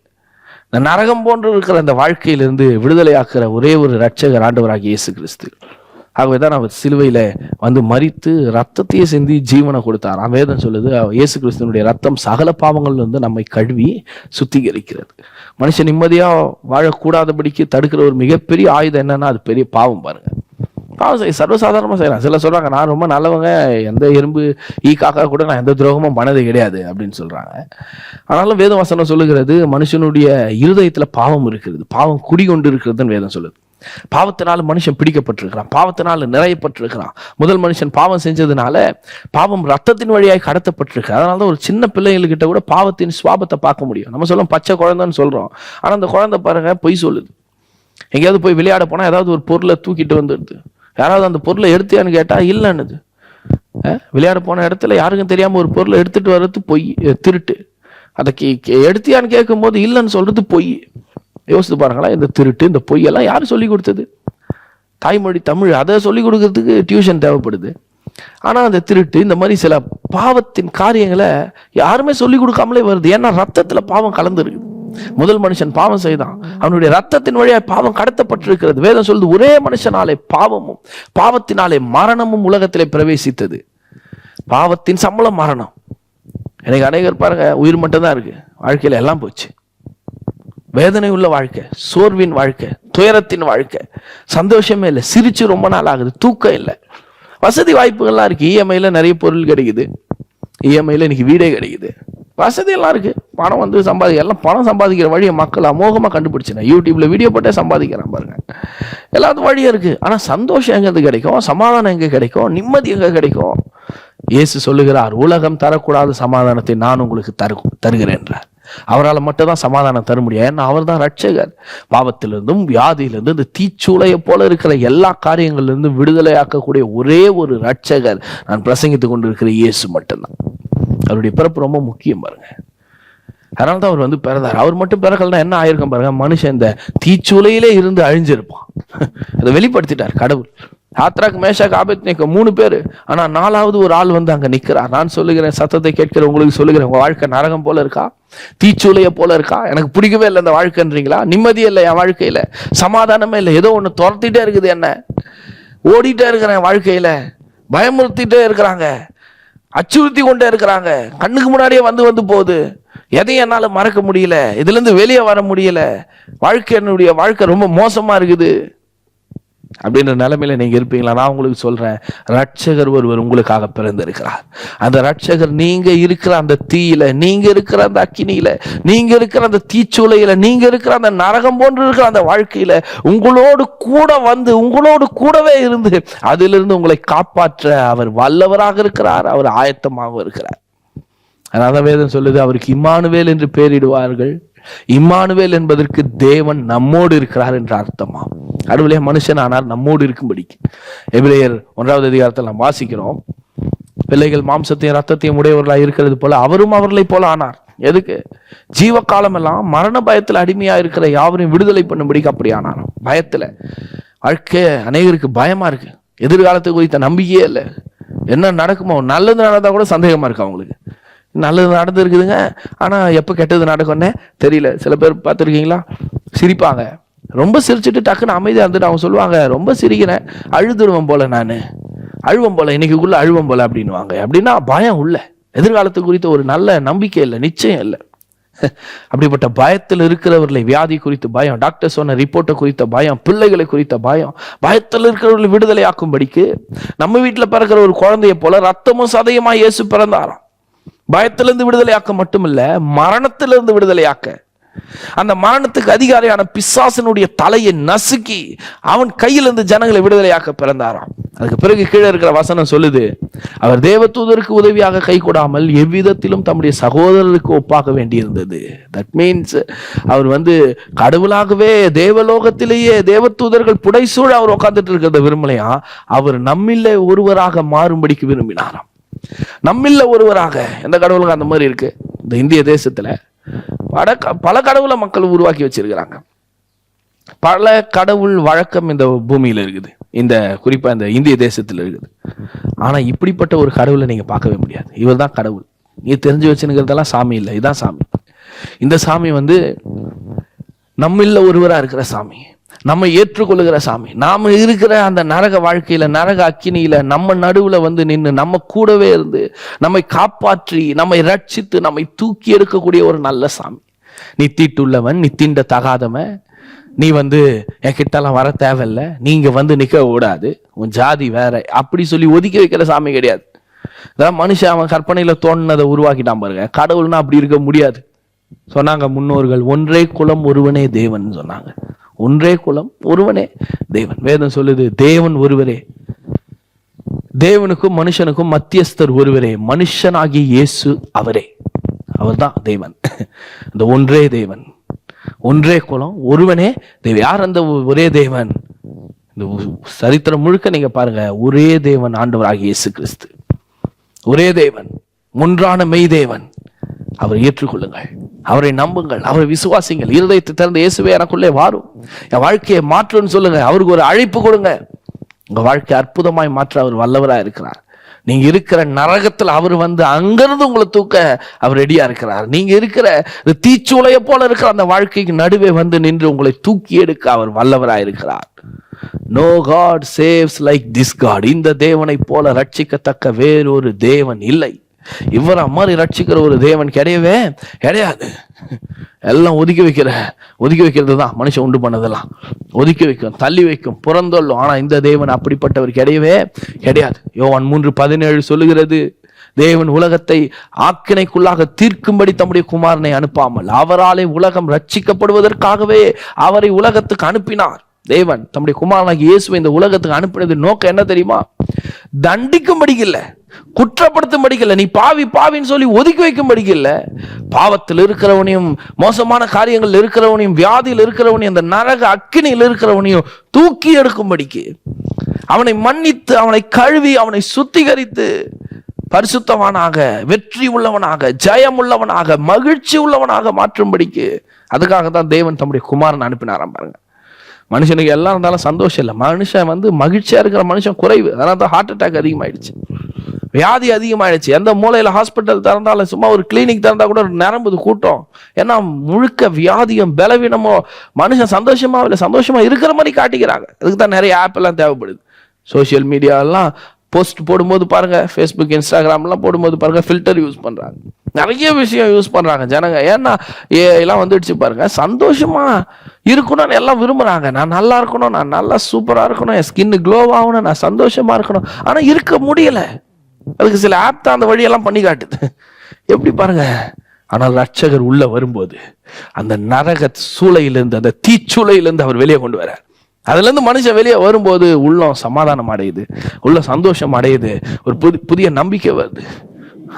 இந்த நரகம் போன்று இருக்கிற அந்த வாழ்க்கையிலிருந்து விடுதலையாக்குற ஒரே ஒரு ரட்சகர் ஆண்டவராகிய இயேசு கிறிஸ்து. ஆகவேதான் அவர் சிலுவையில மரித்து ரத்தத்தையே சிந்தி ஜீவனை கொடுத்தார். வேதம் சொல்லுது, இயேசு கிறிஸ்துவனுடைய ரத்தம் சகல பாவங்கள்ல நம்மை கழுவி சுத்திகரிக்கிறது. மனுஷன் நிம்மதியா வாழக்கூடாதபடிக்கு தடுக்கிற ஒரு மிகப்பெரிய ஆயுதம் என்னன்னா அது பெரிய பாவம். பாருங்க, பாவம் சர்வசாதாரணமா செய்யலாம். சில சொல்றாங்க, நான் ரொம்ப நல்லவங்க, எந்த எறும்பு ஈக்காக்கா கூட நான் எந்த துரோகமும் பண்ணது கிடையாது அப்படின்னு சொல்றாங்க. ஆனாலும் வேத வசனம் சொல்லுகிறது, மனுஷனுடைய இருதயத்துல பாவம் இருக்கிறது, பாவம் குடிகொண்டு இருக்கிறதுன்னு வேதம் சொல்லுது. பாவத்தினால மனுஷன் பிடிக்கப்பட்டிருக்கிறான், பாவத்தினால நிறையப்பட்டிருக்கிறான். முதல் மனுஷன் பாவம் செஞ்சதுனால பாவம் ரத்தத்தின் வழியாய் கடத்தப்பட்டிருக்கு. அதனாலதான் ஒரு சின்ன பிள்ளைங்கள்கிட்ட கூட பாவத்தின் சுவாபத்தை பார்க்க முடியும். நம்ம சொல்லும் பச்சை குழந்தைன்னு சொல்றோம், ஆனா அந்த குழந்தை பாருங்க பொய் சொல்லுது. எங்கேயாவது போய் விளையாட போனா ஏதாவது ஒரு பொருளை தூக்கிட்டு வந்துடுது, யாராவது அந்த பொருளை எடுத்தியான்னு கேட்டா இல்லைன்னுது. விளையாட போன இடத்துல யாருக்கும் தெரியாம ஒரு பொருளை எடுத்துட்டு வர்றது பொய், திருட்டு. அதை எடுத்தியான்னு கேட்கும் போது இல்லைன்னு சொல்றது பொய். யோசித்து பாருங்களா, இந்த திருட்டு இந்த பொய்யெல்லாம் யாரு சொல்லி கொடுத்தது? தாய்மொழி தமிழ், அதை சொல்லி கொடுக்கறதுக்கு டியூஷன் தேவைப்படுது. ஆனா அந்த திருட்டு இந்த மாதிரி சில பாவத்தின் காரியங்களை யாருமே சொல்லி கொடுக்காமலே வருது. ஏன்னா ரத்தத்துல பாவம் கலந்துருக்கு. முதல் மனுஷன் பாவம் செய்தான், அவனுடைய ரத்தத்தின் வழியா பாவம் கடத்தப்பட்டிருக்கிறது. வேதம் சொல்லுது, ஒரே மனுஷனாலே பாவமும் பாவத்தினாலே மரணமும் உலகத்திலே பிரவேசித்தது. பாவத்தின் சம்பளம் மரணம். எனக்கு அநேகர் பாருங்க, உயிர் மட்டும் தான் இருக்கு, வாழ்க்கையில எல்லாம் போச்சு. வேதனை உள்ள வாழ்க்கை, சோர்வின் வாழ்க்கை, துயரத்தின் வாழ்க்கை, சந்தோஷமே இல்லை, சிரிச்சு ரொம்ப நாள் ஆகுது, தூக்கம் இல்லை. வசதி வாய்ப்புகள்லாம் இருக்கு, இஎம்ஐல நிறைய பொருள் கிடைக்குது, இஎம்ஐல இன்னைக்கு வீடே கிடைக்குது, வசதி எல்லாம் இருக்கு. பணம் எல்லாம் பணம் சம்பாதிக்கிற வழியை மக்கள் அமோகமா கண்டுபிடிச்சு யூடியூப்ல வீடியோ போட்டே சம்பாதிக்கிறான் பாருங்க. எல்லாத்துக்கும் வழியும் இருக்கு. ஆனா சந்தோஷம் எங்க கிடைக்கும்? சமாதானம் எங்க கிடைக்கும்? நிம்மதி எங்க கிடைக்கும்? இயேசு சொல்லுகிறார், உலகம் தரக்கூடாத சமாதானத்தை நான் உங்களுக்கு தருகிறேன் என்றார். அவரால் மட்டும் தான் சமாதானம் தர முடியும். ஏன்னா அவர் தான் ரட்சகர். பாவத்திலிருந்தும் வியாதியிலிருந்து இந்த தீச்சூளையை போல இருக்கிற எல்லா காரியங்களிலிருந்தும் விடுதலையாக்கக்கூடிய ஒரே ஒரு ரட்சகர் நான் பிரசங்கித்துக் கொண்டிருக்கிற இயேசு மட்டும்தான். அவருடைய பிறப்பு ரொம்ப முக்கியம் பாருங்க. அதனால்தான் அவர் பிறந்தார். அவர் மட்டும் பிறக்கலன்னா என்ன ஆயிருக்கும் பாருங்க, மனுஷன் இந்த தீச்சூளையிலே இருந்து அழிஞ்சிருப்பான். அதை வெளிப்படுத்திட்டார் கடவுள். ஆத்ராக், மேஷாக், ஆபேத்நேகோ 3 பேரு. ஆனா 4வது ஒரு ஆள் அங்க நிக்கிறார். நான் சொல்லுகிறேன், சத்தத்தை கேட்கிற உங்களுக்கு சொல்லுகிறேன், உங்க வாழ்க்கை நரகம் போல இருக்கா? தீச்சூளைய போல இருக்கா? எனக்கு பிடிக்கவே இல்லை இந்த வாழ்க்கைன்றீங்களா? நிம்மதியே இல்லை என் வாழ்க்கையில, சமாதானமே இல்லை, ஏதோ ஒண்ணு துரத்திட்டே இருக்குது, என்ன ஓடிட்டே இருக்கிறேன் வாழ்க்கையில, பயமுறுத்திட்டே இருக்கிறாங்க, அச்சுறுத்தி கொண்டே இருக்கிறாங்க, கண்ணுக்கு முன்னாடியே வந்து போகுது, எதையும் என்னால மறக்க முடியல, இதுல இருந்து வெளியே வர முடியல, என்னுடைய வாழ்க்கை ரொம்ப மோசமா இருக்குது. அப்படின்ற நிலைமையில நீங்க இருப்பீங்களா? நான் உங்களுக்கு சொல்றேன், ரட்சகர் ஒருவர் உங்களுக்காக பிறந்திருக்கிறார். அந்த ரட்சகர் நீங்க இருக்கிற அந்த தீயில, நீங்க இருக்கிற அந்த அக்கினியில, நீங்க இருக்கிற அந்த தீச்சூளையில, நீங்க இருக்கிற அந்த நரகம் போன்று இருக்கிற அந்த வாழ்க்கையில உங்களோடு கூட வந்து, உங்களோடு கூடவே இருந்து அதிலிருந்து உங்களை காப்பாற்ற அவர் வல்லவராக இருக்கிறார். அவர் ஆயத்தமாக இருக்கிறார். அதனால வேதம் சொல்லுது, அவருக்கு இம்மானுவேல் என்று பெயரிடுவார்கள். இம்மானுவேல் என்பதற்கு தேவன் நம்மோடு இருக்கிறார் என்ற அர்த்தமா. கடவுளே மனுஷன் ஆனால் நம்மோடு இருக்கும்படிக்கு. எபிரேயர் 1வது அதிகாரத்தில் நாம் வாசிக்கிறோம், பிள்ளைகள் மாம்சத்தையும் ரத்தத்தையும் உடையவர்களாக இருக்கிறது போல அவரும் அவர்களை போல ஆனார். எதுக்கு? ஜீவ காலம் எல்லாம் மரண பயத்துல அடிமையா இருக்கிற யாவரையும் விடுதலை பண்ணும்படிக்கு அப்படி ஆனாராம். பயத்துல வாழ்க்கை அநேகருக்கு பயமா இருக்கு. எதிர்காலத்தை குறித்த நம்பிக்கையே இல்லை. என்ன நடக்குமோ, நல்லது நடந்தா கூட சந்தேகமா இருக்கு அவங்களுக்கு. நல்லது நடந்து இருக்குதுங்க, ஆனா எப்ப கெட்டது நடக்கும்னே தெரியல. சில பேர் பார்த்துருக்கீங்களா, சிரிப்பாங்க, ரொம்ப சிரிச்சுட்டு டக்குன்னு அமைதியா இருந்துட்டு அவங்க சொல்லுவாங்க, ரொம்ப சிரிக்கிறேன், அழுதுருவேன் போல, நான் அழுவம் போல, இன்னைக்குள்ள அழுவம் போல அப்படின்னுவாங்க. அப்படின்னா பயம் உள்ள, எதிர்காலத்து குறித்த ஒரு நல்ல நம்பிக்கை இல்லை, நிச்சயம் இல்லை. அப்படிப்பட்ட பயத்தில் இருக்கிறவர்களை, வியாதி குறித்து பயம், டாக்டர் சொன்ன ரிப்போர்ட்டை குறித்த பயம், பிள்ளைகளை குறித்த பயம், பயத்தில் இருக்கிறவர்களை விடுதலை ஆக்கும்படிக்கு நம்ம வீட்டில் பிறக்கிற ஒரு குழந்தைய போல ரத்தமும் சதையுமா இயேசு பிறந்தாராம். பயத்திலிருந்து விடுதலையாக்க மட்டுமில்ல, மரணத்திலிருந்து விடுதலையாக்க. அந்த மரணத்துக்கு அதிகாரியான பிசாசனுடைய தலையை நசுக்கி அவன் கையிலிருந்து ஜனங்களை விடுதலையாக்க பிறந்தாராம். அதுக்கு பிறகு கீழே இருக்கிற வசனம் சொல்லுது, அவர் தேவதூதருக்கு உதவியாக கை கொடாமல் எவ்விதத்திலும் தம்முடைய சகோதரருக்கு ஒப்பாக வேண்டியிருந்தது. தட் மீன்ஸ் அவர் கடவுளாகவே தேவலோகத்திலேயே தேவதூதர்கள் புடைசூழ அவர் உட்கார்ந்துட்டு இருக்கிறத விரும்பலையா, அவர் நம்மிலே ஒருவராக மாறும்படிக்கு விரும்பினாராம். நம்மில்ல ஒருவராக. எந்த கடவுளுக்கு அந்த மாதிரி இருக்கு? இந்த இந்திய தேசத்துல பல கடவுளை மக்கள் உருவாக்கி வச்சிருக்கிறாங்க. பல கடவுள் வழக்கம் இந்த பூமியில இருக்குது, இந்த குறிப்பா இந்த இந்திய தேசத்துல இருக்குது. ஆனா இப்படிப்பட்ட ஒரு கடவுளை நீங்க பார்க்கவே முடியாது. இவர் தான் கடவுள். நீ தெரிஞ்சு வச்சுக்கிறதெல்லாம் சாமி இல்லை, இதுதான் சாமி. இந்த சாமி நம்மில்ல ஒருவரா இருக்கிற சாமி, நம்ம ஏற்றுக்கொள்ளுகிற சாமி. நாம இருக்கிற அந்த நரக வாழ்க்கையில, நரக அக்கினியில நம்ம நடுவுல நின்று நம்ம கூடவே இருந்து நம்மை காப்பாற்றி, நம்மை ரட்சித்து, நம்மை தூக்கி எடுக்கக்கூடிய ஒரு நல்ல சாமி. நீ தீட்டுள்ளவன், நீ தீண்ட தகாதவன், நீ என் கிட்டலாம் வர தேவையில்ல, நீங்க நிக்க கூடாது, உன் ஜாதி வேற, அப்படி சொல்லி ஒதுக்கி வைக்கிற சாமி கிடையாது. அதான் மனுஷன் அவன் கற்பனையில தோணுனதை உருவாக்கிட்டான் பாருங்க. கடவுள்னா அப்படி இருக்க முடியாது. சொன்னாங்க முன்னோர்கள், ஒன்றே குலம் ஒருவனே தேவன் சொன்னாங்க. ஒன்றே குலம் ஒருவனே தேவன். வேதம் சொல்லுது, தேவன் ஒருவரே, தேவனுக்கும் மனுஷனுக்கும் மத்தியஸ்தர் ஒருவரே, மனுஷனாகிய இயேசு அவரே. அவர்தான் தேவன். இந்த ஒன்றே தேவன், ஒன்றே குலம் ஒருவனே தேவன். யார் அந்த ஒரே தேவன்? இந்த சரித்திரம் முழுக்க நீங்க பாருங்க, ஒரே தேவன் ஆண்டவராகிய இயேசு கிறிஸ்து. ஒரே தேவன், ஒன்றான மெய் தேவன். அவரை ஏற்றுக்கொள்ளுங்கள், அவரை நம்புங்கள், அவரை விசுவாசிங்கள். இருதயத்தை திறந்து இயேசுவே எனக்குள்ளே வாரும், என் வாழ்க்கையை மாற்றுன்னு சொல்லுங்க. அவருக்கு ஒரு அழைப்பு கொடுங்க. உங்க வாழ்க்கை அற்புதமாய் மாற்ற அவர் வல்லவராக இருக்கிறார். நீங்க இருக்கிற நரகத்தில் அவர் அங்கிருந்து உங்களை தூக்க அவர் ரெடியா இருக்கிறார். நீங்க இருக்கிற தீச்சூளைய போல இருக்கிற அந்த வாழ்க்கைக்கு நடுவே நின்று உங்களை தூக்கி எடுக்க அவர் வல்லவராக இருக்கிறார். No God saves like this God. இந்த தேவனை போல ரட்சிக்கத்தக்க வேறொரு தேவன் இல்லை. இவரை மாதிரி ரட்சிக்கிற ஒரு தேவன் கிடையவே கிடையாது. எல்லாம் ஒதுக்கி வைக்கிறது தான் மனுஷன் உண்டு பண்ணதெல்லாம். ஒதுக்கி வைக்கும், தள்ளி வைக்கும், புறந்தொல்லும். ஆனா இந்த தேவன் அப்படிப்பட்டவர் கிடையவே கிடையாது. யோவான் 3:17 சொல்லுகிறது, தேவன் உலகத்தை ஆக்கினைக்குள்ளாக தீர்க்கும்படி தம்முடைய குமாரனை அனுப்பாமல் அவராலே உலகம் ரட்சிக்கப்படுவதற்காகவே அவரை உலகத்துக்கு அனுப்பினார். தேவன் தம்முடைய குமாரனாகிய இயேசுவை இந்த உலகத்துக்கு அனுப்பினது நோக்கம் என்ன தெரியுமா? தண்டிக்கும்படி இல்லை, குற்றப்படுத்தும்படி இல்லை, நீ பாவின்னு சொல்லி ஒதுக்கி வைக்கும்படி இல்லை. பாவத்தில் இருக்கிறவனையும், மோசமான காரியங்கள் இருக்கிறவனையும், வியாதியில் இருக்கிறவனையும், அந்த நரக அக்கினியில் இருக்கிறவனையும் தூக்கி எடுக்கும்படிக்கு, அவனை மன்னித்து, அவனை கழுவி, அவனை சுத்திகரித்து பரிசுத்தவனாக, வெற்றி உள்ளவனாக, ஜெயம் உள்ளவனாக, மகிழ்ச்சி உள்ளவனாக மாற்றும்படிக்கு, அதுக்காக தான் தேவன் தம்முடைய குமாரன் அனுப்பினாராம். பாருங்க, மனுஷனுக்கு எல்லாம் இருந்தாலும் சந்தோஷம் இல்லை. மனுஷன் மகிழ்ச்சியா இருக்கிற மனுஷன் குறைவு. அதனால தான் ஹார்ட் அட்டாக் அதிகமாயிடுச்சு, வியாதி அதிகமாயிடுச்சு. எந்த மூலையில ஹாஸ்பிட்டல் திறந்தாலும், சும்மா ஒரு கிளினிக் திறந்தா கூட நிரம்புது கூட்டம். ஏன்னா முழுக்க வியாதியும் பலவீனமோ. மனுஷன் சந்தோஷமா இல்லை, சந்தோஷமா இருக்கிற மாதிரி காட்டிக்கிறாங்க. அதுக்கு தான் நிறைய ஆப் எல்லாம் தேவைப்படுது. சோசியல் மீடியா எல்லாம் போஸ்ட் போடும்போது பாருங்க, ஃபேஸ்புக், இன்ஸ்டாகிராம் எல்லாம் போடும்போது பாருங்க, ஃபில்டர் யூஸ் பண்றாங்க. நிறைய விஷயம் யூஸ் பண்றாங்க ஜனங்க. ஏன்னா எல்லாம் வந்துடுச்சு பாருங்க. சந்தோஷமா இருக்கணும்னு எல்லாம் விரும்புறாங்க. நான் நல்லா இருக்கணும், நான் நல்லா சூப்பரா இருக்கணும், என் ஸ்கின் க்ளோ ஆகணும், நான் சந்தோஷமா இருக்கணும். ஆனா இருக்க முடியல. அதுக்கு சில ஆப் தான் அந்த வழியெல்லாம் பண்ணி காட்டுது. எப்படி பாருங்க. ஆனால் ரட்சகர் உள்ள வரும்போது அந்த நரக சூளையிலிருந்து, அந்த தீச்சூளையிலிருந்து அவர் வெளியே கொண்டு வர, அதுல இருந்து மனுஷன் வெளியே வரும்போது உள்ளம் சமாதானம் அடையுது, உள்ள சந்தோஷம் அடையுது, ஒரு புதிய நம்பிக்கை வருது.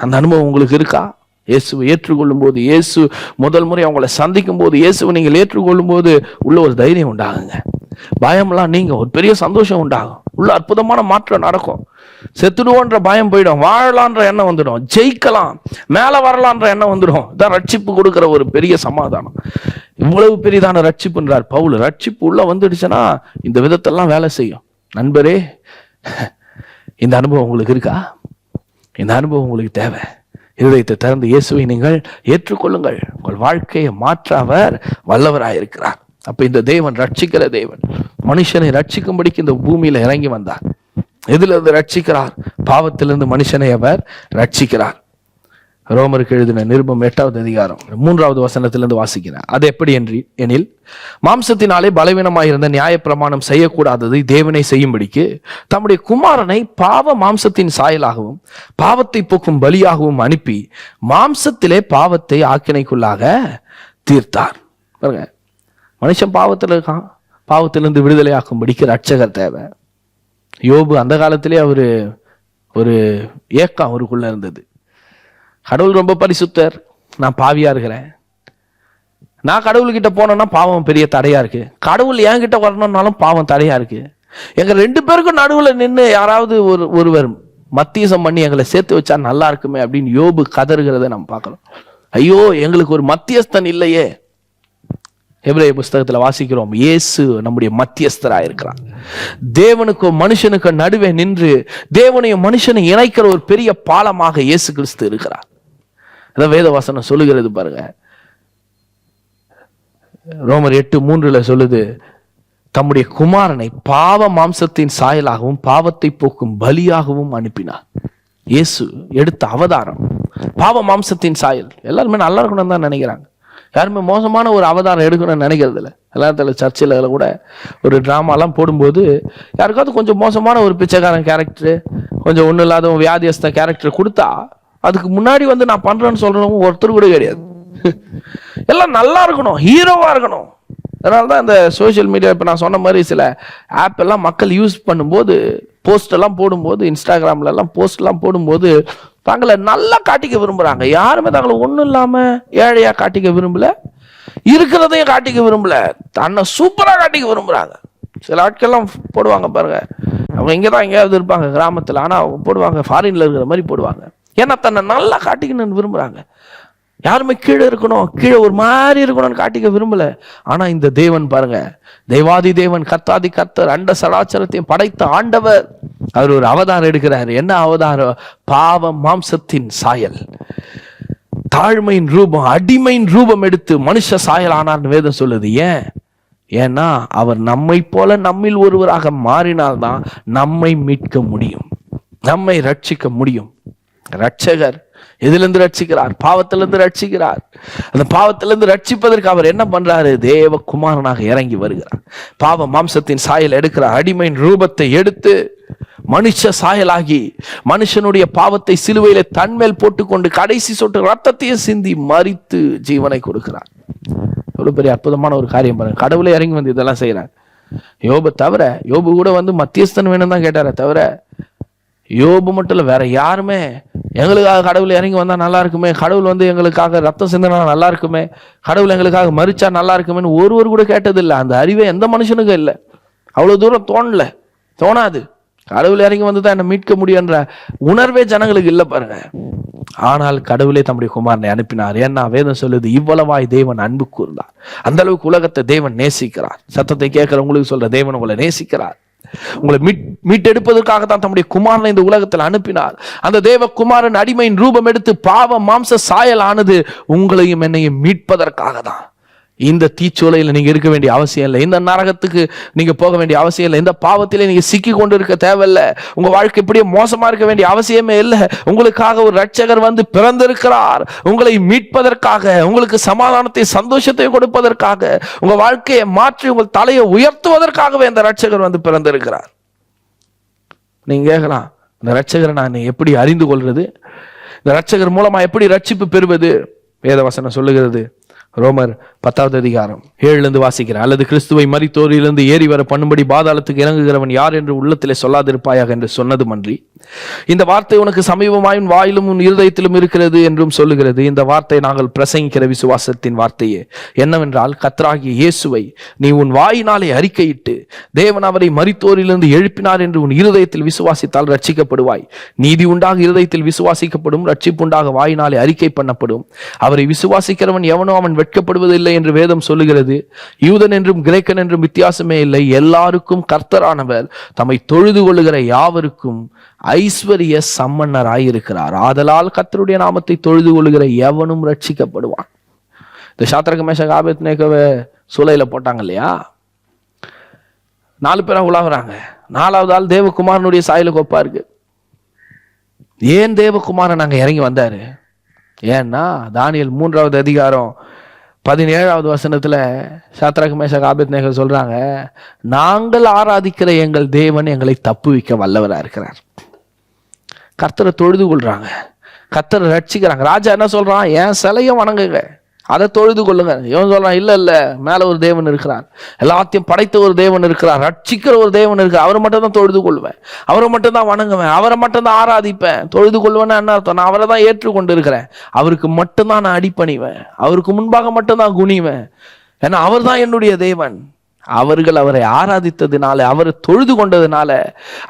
அந்த அனுபவம் உங்களுக்கு இருக்கா? இயேசுவை ஏற்றுக்கொள்ளும் போது, இயேசு முதல் முறை அவங்களை சந்திக்கும் போது, இயேசுவை நீங்கள் ஏற்றுக்கொள்ளும் போது உள்ள ஒரு தைரியம் உண்டாகுங்க. பயம்லாம் நீங்க, ஒரு பெரிய சந்தோஷம் உண்டாகும், உள்ள அற்புதமான மாற்றம் நடக்கும். செத்துடுவோன்ற பயம் போயிடும், வாழலான்ற எண்ணம் வந்துடும், ஜெயிக்கலாம், மேல வரலான்ற எண்ணம் வந்துடும். இதான் ரட்சிப்பு கொடுக்கிற ஒரு பெரிய சமாதானம். இவ்வளவு பெரிதான ரட்சிப்புன்றார் பவுல். ரட்சிப்பு உள்ள வந்துடுச்சுன்னா இந்த விதத்தெல்லாம் வேலை செய்யும். நண்பரே, இந்த அனுபவம் உங்களுக்கு இருக்கா? இந்த அனுபவம் உங்களுக்கு தேவை. இருதயத்தை திறந்து இயேசுவை நீங்கள் ஏற்றுக்கொள்ளுங்கள். உங்கள் வாழ்க்கையை மாற்ற அவர் வல்லவராயிருக்கிறார். அப்ப இந்த தேவன் ரட்சிக்கிற தேவன், மனுஷனை ரட்சிக்கும்படிக்கு இந்த பூமியில இறங்கி வந்தார். எதுல இருந்து ரட்சிக்கிறார்? பாவத்திலிருந்து மனுஷனை அவர் ரட்சிக்கிறார். ரோமருக்கு எழுதின நிருபம் 8வது அதிகாரம் 3வது வசனத்திலிருந்து வாசிக்கிறேன். அது எப்படி எனில், மாம்சத்தினாலே பலவீனமாயிருந்த நியாயப்பிரமாணம் செய்யக்கூடாததை தேவனை செய்யும்படிக்கு தம்முடைய குமாரனை பாவ மாம்சத்தின் சாயலாகவும் பாவத்தை போக்கும் பலியாகவும் அனுப்பி மாம்சத்திலே பாவத்தை ஆக்கினைக்குள்ளாக தீர்த்தார். பாருங்க, மனுஷன் பாவத்தில் இருக்கான், பாவத்திலிருந்து விடுதலை ஆக்கும்படிக்கு ரட்சகர் தேவை. யோபு அந்த காலத்திலே அவரு ஒரு ஏக்கம் அவருக்குள்ள இருந்தது. கடவுள் ரொம்ப பரிசுத்தர், நான் பாவியா இருக்கிறேன், நான் கடவுள்கிட்ட போனேன்னா பாவம் பெரிய தடையா இருக்கு, கடவுள் என்கிட்ட வரணும்னாலும் பாவம் தடையா இருக்கு, எங்க 2 பேருக்கும் நடுவுல நின்று யாராவது ஒருவர் மத்தியசம் பண்ணி எங்களை சேர்த்து வச்சா நல்லா இருக்குமே அப்படின்னு யோபு கதறுகிறத நம்ம பார்க்கலாம். ஐயோ, எங்களுக்கு ஒரு மத்தியஸ்தன் இல்லையே. எபிரேய புஸ்தகத்துல வாசிக்கிறோம், இயேசு நம்முடைய மத்தியஸ்தராக இருக்கிறார். தேவனுக்கும் மனுஷனுக்கும் நடுவே நின்று தேவனையும் மனுஷனை இணைக்கிற ஒரு பெரிய பாலமாக இயேசு கிறிஸ்து இருக்கிறார். அதான் வேத வசனம் சொல்லுகிறது பாருங்க. ரோமர் 8:3 சொல்லுது, தம்முடைய குமாரனை பாவ மாம்சத்தின் சாயலாகவும் பாவத்தை போக்கும் பலியாகவும் அனுப்பினார். இயேசு எடுத்த அவதாரம் பாவ மாம்சத்தின் சாயல். எல்லாருமே நல்லா இருக்கணும்னு தான் நினைக்கிறாங்க. யாருமே மோசமான ஒரு அவதாரம் எடுக்கணும்னு நினைக்கிறது இல்லை. எல்லாத்துல சர்ச்சில் கூட ஒரு டிராமாலாம் போடும்போது யாருக்காவது கொஞ்சம் மோசமான ஒரு பிச்சைக்காரன் கேரக்டர், கொஞ்சம் ஒன்றும் இல்லாத வியாதியஸ்த கேரக்டர் கொடுத்தா அதுக்கு முன்னாடி வந்து நான் பண்றேன்னு சொல்றவங்க ஒருத்தர் கூட கிடையாது. எல்லாம் நல்லா இருக்கணும், ஹீரோவா இருக்கணும். அதனாலதான் இந்த சோசியல் மீடியா, இப்ப நான் சொன்ன மாதிரி சில ஆப் எல்லாம் மக்கள் யூஸ் பண்ணும்போது, போஸ்ட் எல்லாம் போடும்போது, இன்ஸ்டாகிராம்ல எல்லாம் போஸ்ட் எல்லாம் போடும்போது தாங்களை நல்லா காட்டிக்க விரும்புறாங்க. யாருமே தாங்களை ஒண்ணும் இல்லாம ஏழையா காட்டிக்க விரும்பல, இருக்கிறதையும் காட்டிக்க விரும்பல, தன்னை சூப்பரா காட்டிக்க விரும்புறாங்க. சில ஆட்கள்லாம் போடுவாங்க பாருங்க, அவங்க இங்கதான் எங்கேயாவது இருப்பாங்க கிராமத்துல, ஆனா அவங்க போடுவாங்க ஃபாரின்ல இருக்கிற மாதிரி போடுவாங்க. ஏன்னா தன்னை நல்லா காட்டிக்கணும்னு விரும்புறாங்க. யாருமே கீழே இருக்கணும், கீழே ஒரு மாதிரி இருக்கணும்னு காட்டிக்க விரும்பல. ஆனா இந்த தேவன் பாருங்க, தேவாதி தேவன், கர்த்தாதி கர்த்தர், அண்ட சராச்சரத்தையும் படைத்த ஆண்டவர், அவர் ஒரு அவதாரம் எடுக்கிறார். என்ன அவதாரம்? பாவ மாம்சத்தின் சாயல், தாழ்மையின் ரூபம், அடிமையின் ரூபம் எடுத்து மனுஷ சாயல் ஆனார்னு வேதம் சொல்லுது. ஏன்னா அவர் நம்மை போல நம்மில் ஒருவராக மாறினால்தான் நம்மை மீட்க முடியும், நம்மை ரட்சிக்க முடியும். ரட்சகர் எதிலிருந்து ரட்சிக்கிறார்? பாவத்திலிருந்து ரட்சிக்கிறார். அந்த பாவத்திலிருந்து ரட்சிப்பதற்கு அவர் என்ன பண்றாரு? தேவ குமாரனாக இறங்கி வருகிறார். பாவ மாம்சத்தின் சாயல் எடுக்கிறார். அடிமையின் ரூபத்தை எடுத்து மனுஷ சாயலாகி மனுஷனுடைய பாவத்தை சிலுவையில தன்மேல் போட்டுக்கொண்டு கடைசி சொட்டு ரத்தத்தையே சிந்தி மரித்து ஜீவனை கொடுக்கிறார். எவ்வளவு பெரிய அற்புதமான ஒரு காரியம் பாருங்க. கடவுளை இறங்கி வந்து இதெல்லாம் செய்யறார். யோபு தவிர, யோபு கூட வந்து மத்தியஸ்தன் வேணும் தான் கேட்டார தவிர, யோபு மட்டும் இல்ல, வேற யாருமே எங்களுக்காக கடவுள் இறங்கி வந்தா நல்லா இருக்குமே, கடவுள் வந்து எங்களுக்காக ரத்தம் சிந்தினா நல்லா இருக்குமே, கடவுள் எங்களுக்காக மரிச்சா நல்லா இருக்குமேன்னு ஒருவர் கூட கேட்டது இல்லை. அந்த அறிவே எந்த மனுஷனுக்கும் இல்லை. அவ்வளவு தூரம் தோணாது. கடவுள் இறங்கி வந்துதான் என்ன மீட்க முடியும்ன்ற உணர்வே ஜனங்களுக்கு இல்லை பாருங்க. ஆனால் கடவுளே தம்முடைய குமாரனை அனுப்பினார். ஏன்னா வேதம் சொல்லுது, இவ்வளவாய் தேவன் அன்பு கூர்ந்தார். அந்த அளவுக்கு உலகத்தை தேவன் நேசிக்கிறார். சத்தத்தை கேட்கிற உங்களுக்கு சொல்ற, தேவன் உங்களை நேசிக்கிறார். உங்களை மீட்டெடுப்பதற்காக தான் தம்முடைய குமாரனை இந்த உலகத்தில் அனுப்பினார். அந்த தேவ குமாரன் அடிமையின் ரூபம் எடுத்து பாவ மாம்ச சாயல் ஆனது உங்களையும் என்னையும் மீட்பதற்காக தான். இந்த தீச்சூளையில் நீங்க இருக்க வேண்டிய அவசியம் இல்லை. இந்த நரகத்துக்கு நீங்க போக வேண்டிய அவசியம் இல்லை. இந்த பாவத்திலே நீங்க சிக்கி கொண்டு இருக்க தேவையில்லை. உங்க வாழ்க்கை இப்படியே மோசமா இருக்க வேண்டிய அவசியமே இல்லை. உங்களுக்காக ஒரு இரட்சகர் வந்து பிறந்திருக்கிறார். உங்களை மீட்பதற்காக, உங்களுக்கு சமாதானத்தை சந்தோஷத்தை கொடுப்பதற்காக, உங்க வாழ்க்கையை மாற்றி உங்கள் தலையை உயர்த்துவதற்காகவே இந்த இரட்சகர் வந்து பிறந்திருக்கிறார். நீங்க கேட்கலாம், இந்த இரட்சகரை நான் எப்படி அறிந்து கொள்றது? இந்த இரட்சகர் மூலமா எப்படி ரட்சிப்பு பெறுவது? வேதவசனம் சொல்லுகிறது. ரோமர் 10வது அதிகாரம் 7 வாசிக்கிறேன். அல்லது கிறிஸ்துவை மரித்தோரிலிருந்து ஏறி வர பண்ணும்படி பாதாளத்துக்கு இறங்குகிறவன் யார் என்று உள்ளத்திலே சொல்லாதிருப்பாயாக என்று சொன்னதும் அன்றி, இந்த வார்த்தை உனக்கு சமீபமாயும் வாயிலும் உன் இருதயத்திலும் இருக்கிறது என்றும் சொல்லுகிறது. இந்த வார்த்தை நாங்கள் பிரசங்கிக்கிற விசுவாசத்தின் வார்த்தையே. என்னவென்றால், கர்த்தராகிய இயேசுவை நீ உன் வாயினாலே அறிக்கையிட்டு தேவன் அவரை மரித்தோரிலிருந்து எழுப்பினார் என்று உன் இருதயத்தில் விசுவாசித்தால் ரட்சிக்கப்படுவாய். நீதி உண்டாக இருதயத்தில் விசுவாசிக்கப்படும், ரட்சிப்புண்டாக வாயினாலே அறிக்கை பண்ணப்படும். அவரை விசுவாசிக்கிறவன் எவனோ அவன் வெட்கப்படுவதில்லை என்று வேதம் சொல்லுகிறது. யூதன் என்றும் கிரேக்கன் என்றும் வித்தியாசமே இல்லை, எல்லாருக்கும் கர்த்தரானவர் தம்மை தொழுது கொள்ளுகிற யாவருக்கும் ஐஸ்வர்ய சம்பன்னராயிருக்கிறார். ஆதலால் கர்த்தருடைய நாமத்தை தொழுது கொள்ளுகிற எவனும் ரட்சிக்கப்படுவான். இந்த சாத்ரக் மேஷக் ஆபேத்நேகோவை சூளையில போட்டாங்க இல்லையா? 4 பேரா உலாவுறாங்க. 4வது ஆள் தேவகுமாரனுடைய சாயலுக்கு ஒப்பா இருக்கு. ஏன் தேவகுமாரன் அங்க இறங்கி வந்தாரு? ஏன்னா தானியேல் 3வது அதிகாரம் 17வது வசனத்துல சாத்ராக் மேஷக் ஆபேத்நேகோ சொல்றாங்க, நாங்கள் ஆராதிக்கிற எங்கள் தேவன் எங்களை தப்புவிக்க வல்லவரா இருக்கிறார். கர்த்தரை தொழுது கொள்றாங்க, கர்த்தரை ரட்சிக்கிறாங்க. ராஜா என்ன சொல்றான்? என் சிலையும் வணங்குங்க, அதை தொழுது கொள்ளுங்க. இவன் சொல்றான், இல்ல இல்ல, மேல ஒரு தேவன் இருக்கிறார், எல்லாத்தையும் படைத்த ஒரு தேவன் இருக்கிறார், ரட்சிக்கிற ஒரு தேவன் இருக்கு, அவரை மட்டும் தான் தொழுது கொள்வேன், அவரை மட்டும் தான் வணங்குவேன், அவரை மட்டும் தான் ஆராதிப்பேன். தொழுது கொள்வேன்னா என்ன அர்த்தம்? நான் அவரை தான் ஏற்றுக்கொண்டு இருக்கிறேன், அவருக்கு மட்டும்தான் நான் அடிப்பணிவேன், அவருக்கு முன்பாக மட்டும்தான் குனிவேன், ஏன்னா அவர் தான் என்னுடைய தேவன். அவர்கள் அவரை ஆராதித்ததுனால, அவரை தொழுது கொண்டதுனால,